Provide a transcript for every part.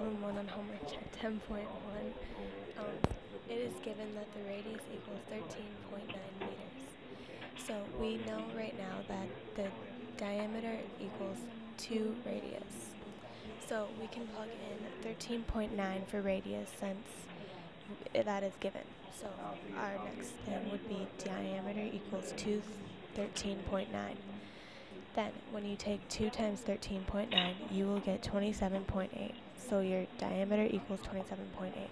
problem 1 on homework check 10.1, it is given that the radius equals 13.9 meters. So we know right now that the diameter equals 2 radius. So we can plug in 13.9 for radius since that is given. So our next thing would be diameter equals 13.9. Then, when you take 2 times 13.9, you will get 27.8. So your diameter equals 27.8.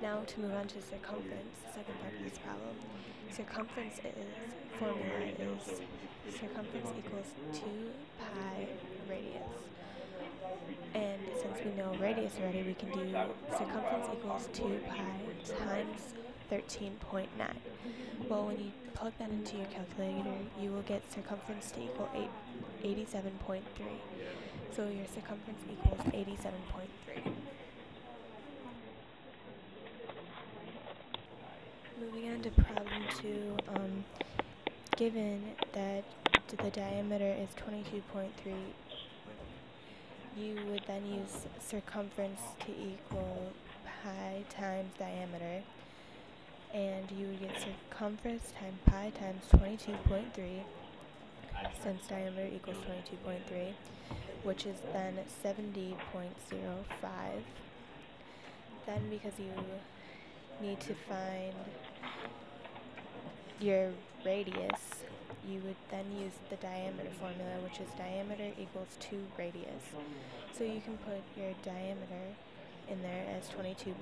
Now to move on to circumference, the second part of this problem. Formula is circumference equals 2 pi radius. And since we know radius already, we can do circumference equals 2 pi times 13.9. Well, when you plug that into your calculator, you will get circumference to equal 87.3. So your circumference equals 87.3. Moving on to problem 2, given that the diameter is 22.3, you would then use circumference to equal pi times diameter, and you would get circumference times pi times 22.3, since diameter equals 22.3, which is then 70.05. Then, because you need to find your radius, you would then use the diameter formula, which is diameter equals 2 radius. So you can put your diameter in there as 22.3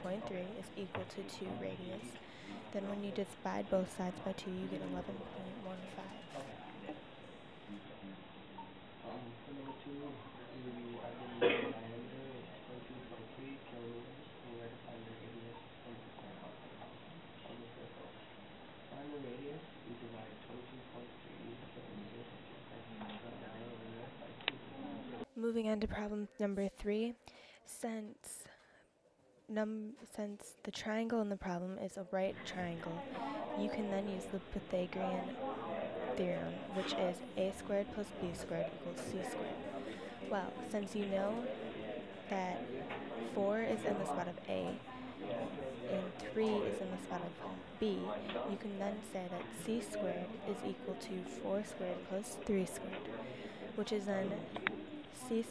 is equal to 2 radius. Then when you divide both sides by 2, you get 11.15. Moving on to problem number 3, since the triangle in the problem is a right triangle, you can then use the Pythagorean theorem, which is a squared plus b squared equals c squared. Well, since you know that 4 is in the spot of A and 3 is in the spot of B, you can then say that c squared is equal to 4 squared plus 3 squared, which is then c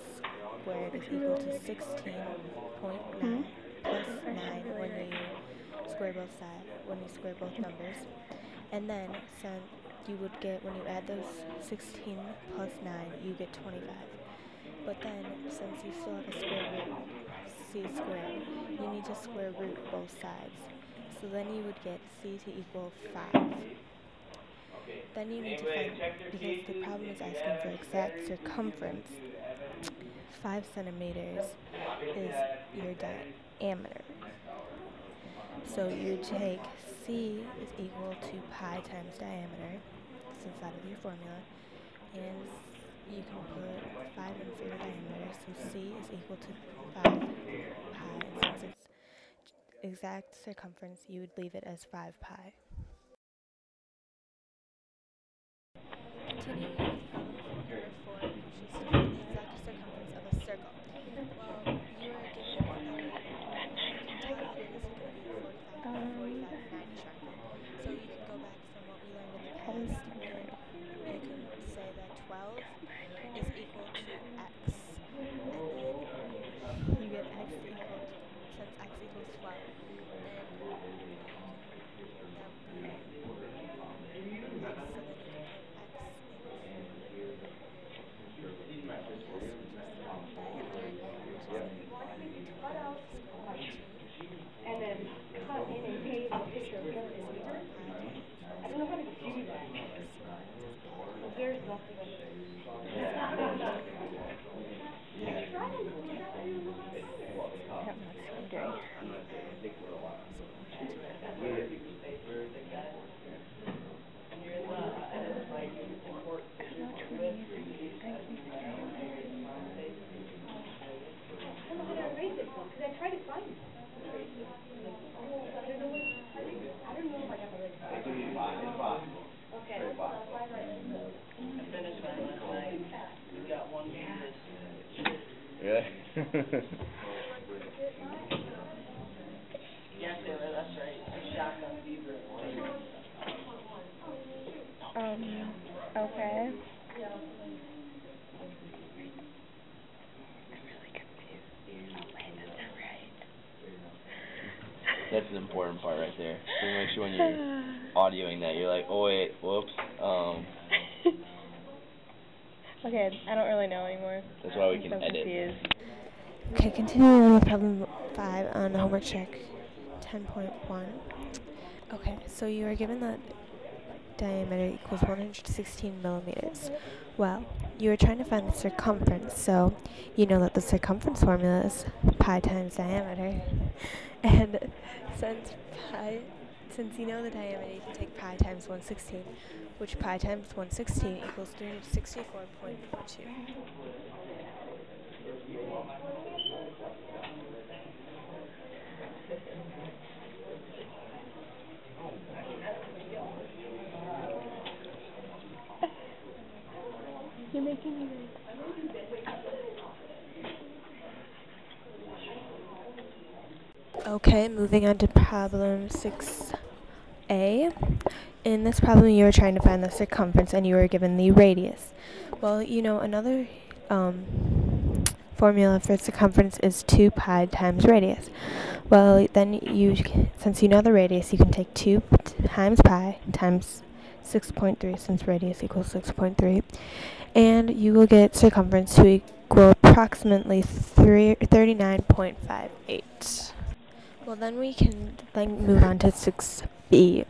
squared is equal to 16.9 plus 9 when you square both numbers. And then you would get, when you add those 16 plus 9, you get 25. But then, since you still have a square root, c squared, you need to square root both sides. So then you would get c to equal 5. Then you need to find, because the problem is asking for exact circumference, 5 centimeters is your diameter. So you take c is equal to pi times diameter, since that is your formula, and you can put 5 in for your diameter, so c is equal to 5 pi, and since it's exact circumference, you would leave it as 5 pi. Continuing on with problem number 4, which is to find the exact circumference of a circle. Well, you are given you can tell that it is going to be a 45, 90 triangle. So you can go back from what we learned in the past, and you can say that 12 is equal to x, and then you get x equal, since x equals 12, then that would be x, so then you can put x equals and then cut in and paste a picture of Kevin and Peter. I don't know how to do that. There's nothing. Because I tried to find it. I don't know if I got the right. Okay. I finished mine last night. You got one piece. Yeah. Okay. I'm really confused. Oh wait, that's not right. That's an important part right there. So make sure when you're audioing that, you're like, oh wait, whoops. Okay, I don't really know anymore. That's why we I'm can so edit. confused. Okay, continuing with problem 5 on homework check 10.1. Okay, so you are given that diameter equals 116 millimeters. Well, you are trying to find the circumference, so you know that the circumference formula is pi times diameter. And since you know the diameter, you can take pi times 116, which pi times 116 equals 364.42. You're making me mad. Okay, moving on to problem 6a. In this problem, you are trying to find the circumference and you are given the radius. Well, you know, another formula for circumference is 2 pi times radius. Well, then since you know the radius, you can take 2 times pi times 6.3, since radius equals 6.3, and you will get circumference to equal approximately 39.58. Well, then we can move on to 6b.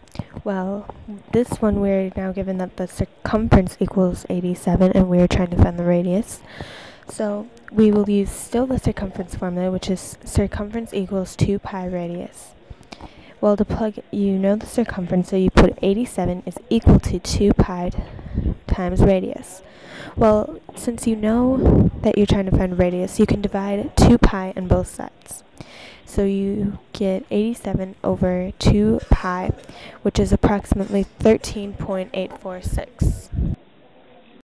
Well, this one we're now given that the circumference equals 87, and we're trying to find the radius. So we will use still the circumference formula, which is circumference equals 2 pi radius. Well, to plug, you know the circumference, so you put 87 is equal to 2 pi times radius. Well, since you know that you're trying to find radius, you can divide 2 pi on both sides. So you get 87 over 2 pi, which is approximately 13.846.